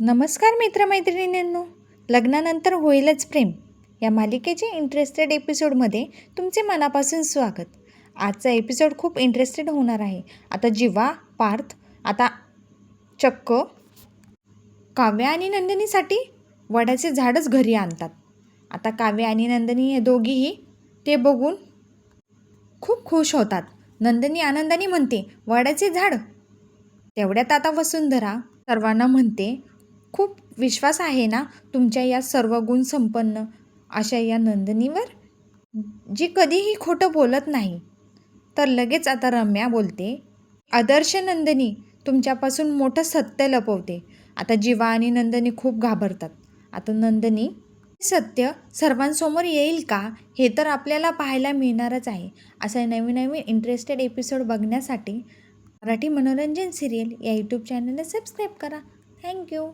नमस्कार मित्रमैत्रिणींनो, लग्नानंतर होईलच प्रेम या मालिकेचे इंटरेस्टेड एपिसोडमध्ये तुमचे मनापासून स्वागत. आजचा एपिसोड खूप इंटरेस्टेड होणार आहे. आता जीवा पार्थ आता चक्क काव्य आणि नंदिनीसाठी वडाचे झाडच घरी आणतात. आता काव्य आणि नंदिनी हे दोघीही ते बघून खूप खुश होतात. नंदिनी आनंदाने म्हणते, वडाचे झाड. तेवढ्यात आता वसुंधरा सर्वांना म्हणते, खूप विश्वास आहे ना तुमच्या या सर्व गुण संपन्न अशा या नंदिनीवर, जी कधीही खोटं बोलत नाही. तर लगेच आता रम्या बोलते, आदर्श नंदिनी तुमच्यापासून मोठं सत्य लपवते. आता जीवा आणि नंदिनी खूप घाबरतात. आता नंदिनी सत्य सर्वांसमोर येईल का, हे तर आपल्याला पाहायला मिळणारच आहे. असा नवीन नवीन इंटरेस्टेड एपिसोड बघण्यासाठी मराठी मनोरंजन सिरियल या यूट्यूब चॅनलला सबस्क्राईब करा. थँक्यू.